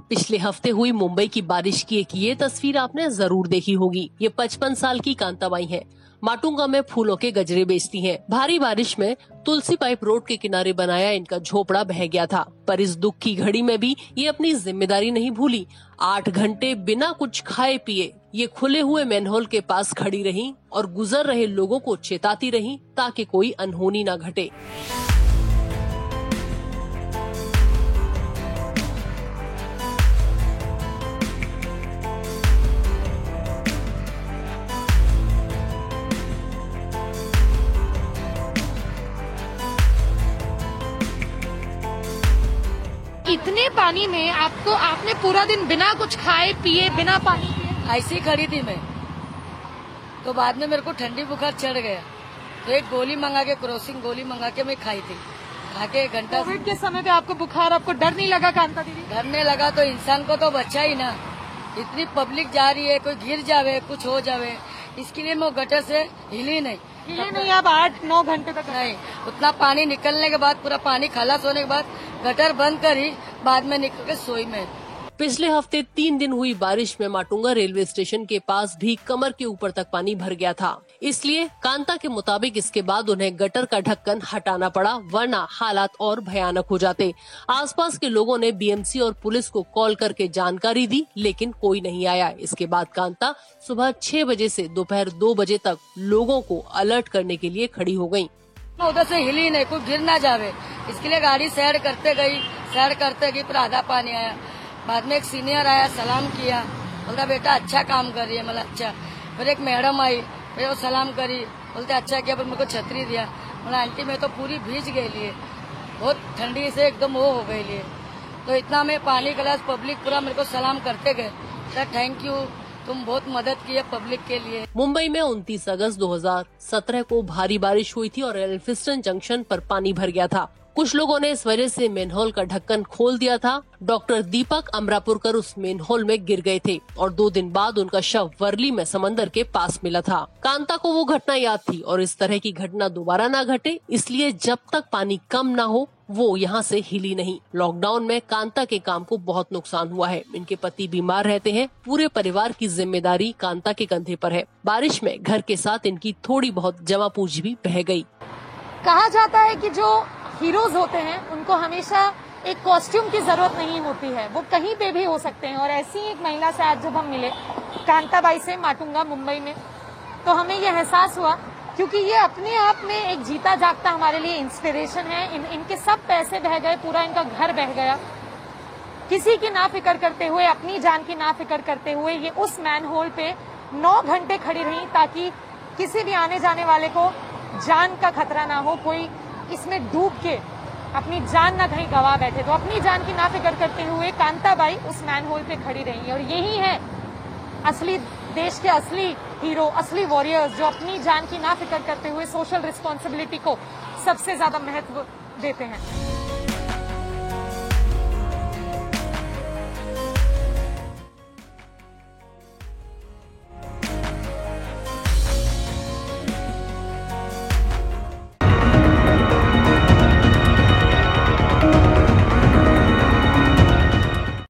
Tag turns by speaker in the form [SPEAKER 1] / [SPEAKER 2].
[SPEAKER 1] पिछले हफ्ते हुई मुंबई की बारिश की एक ये तस्वीर आपने जरूर देखी होगी। ये 55 साल की कांताबाई हैं। माटुंगा में फूलों के गजरे बेचती हैं। भारी बारिश में तुलसी पाइप रोड के किनारे बनाया इनका झोपड़ा बह गया था, पर इस दुख की घड़ी में भी ये अपनी जिम्मेदारी नहीं भूली। 8 घंटे बिना कुछ खाए पिए ये खुले हुए मैनहोल के पास खड़ी रहीं और गुजर रहे लोगों को चेताती रहीं ताकि कोई अनहोनी न घटे।
[SPEAKER 2] इतने पानी में आपने पूरा दिन बिना कुछ खाए पिए बिना पानी पिए
[SPEAKER 3] ऐसी खड़ी थी मैं, तो बाद में मेरे को ठंडी बुखार चढ़ गया, तो एक गोली मंगा के क्रोसिंग गोली मंगा के मैं खाई थी। खा के 1 घंटा।
[SPEAKER 2] कोविड के समय पे आपको बुखार, आपको डर नहीं लगा कांता दीदी?
[SPEAKER 3] डर नहीं लगा तो इंसान को तो बचा ही ना। इतनी पब्लिक जा रही है, कोई गिर जावे कुछ हो जावे, इसके लिए मैं गटर से हिली नहीं।
[SPEAKER 2] आप 8-9 घंटे तक
[SPEAKER 3] नहीं, उतना पानी निकलने के बाद, पूरा पानी खलास होने के बाद गटर बंद करी, बाद में निकल के सोई में।
[SPEAKER 1] पिछले हफ्ते 3 दिन हुई बारिश में माटुंगा रेलवे स्टेशन के पास भी कमर के ऊपर तक पानी भर गया था। इसलिए कांता के मुताबिक इसके बाद उन्हें गटर का ढक्कन हटाना पड़ा, वरना हालात और भयानक हो जाते। आसपास के लोगों ने बीएमसी और पुलिस को कॉल करके जानकारी दी, लेकिन कोई नहीं आया। इसके बाद कांता सुबह 6 बजे से दोपहर 2 बजे तक लोगों को अलर्ट करने के लिए खड़ी हो गयी।
[SPEAKER 3] उधर से हिली नहीं, कोई गिर ना जावे, इसके लिए गाड़ी सैर करते गई, फिर आधा पानी आया। बाद में एक सीनियर आया, सलाम किया, बोलता बेटा अच्छा काम कर रही है, मतलब अच्छा। फिर एक मैडम आई, फिर वो सलाम करी, बोलते अच्छा किया, फिर मेरे को छतरी दिया। मतलब आंटी मैं तो पूरी भीज गई लिए, बहुत ठंडी से एकदम वो हो गई लिए। तो इतना में पानी गिलास पब्लिक पूरा मेरे को सलाम करते गए, सर थैंक यू, तुम बहुत मदद की है पब्लिक के लिए।
[SPEAKER 1] मुंबई में 29 अगस्त 2017 को भारी बारिश हुई थी और एल्फिंस्टन जंक्शन पर पानी भर गया था। कुछ लोगों ने इस वजह से मेनहोल का ढक्कन खोल दिया था। डॉक्टर दीपक अमरापुरकर उस मेनहोल में गिर गए थे और 2 दिन बाद उनका शव वर्ली में समंदर के पास मिला था। कांता को वो घटना याद थी और इस तरह की घटना दोबारा ना घटे, इसलिए जब तक पानी कम ना हो वो यहाँ से हिली नहीं। लॉकडाउन में कांता के काम को बहुत नुकसान हुआ है। इनके पति बीमार रहते हैं, पूरे परिवार की जिम्मेदारी कांता के कंधे पर है। बारिश में घर के साथ इनकी थोड़ी बहुत जमा पूंजी भी बह गई।
[SPEAKER 2] कहा जाता है कि जो हीरोज होते हैं उनको हमेशा एक कॉस्ट्यूम की जरूरत नहीं होती है, वो कहीं पे भी हो सकते हैं। और ऐसी एक महिला से आज जब हम मिले, कांताबाई से, माटुंगा मुंबई में, तो हमें ये एहसास हुआ, क्योंकि ये अपने आप में एक जीता जागता हमारे लिए इंस्पिरेशन है। इनके सब पैसे बह गए, पूरा इनका घर बह गया, किसी की ना फिक्र करते हुए, अपनी जान की ना फिक्र करते हुए ये उस मैनहोल पे 9 घंटे खड़ी रही, ताकि किसी भी आने जाने वाले को जान का खतरा ना हो, कोई इसमें डूब के अपनी जान ना कहीं गवा बैठे। तो अपनी जान की ना फिक्र करते हुए कांताबाई उस मैनहोल पे खड़ी रही। और यही है असली देश के असली हीरो, असली वॉरियर्स, जो अपनी जान की ना फिक्र करते हुए सोशल रिस्पॉन्सिबिलिटी को सबसे ज्यादा महत्व देते हैं।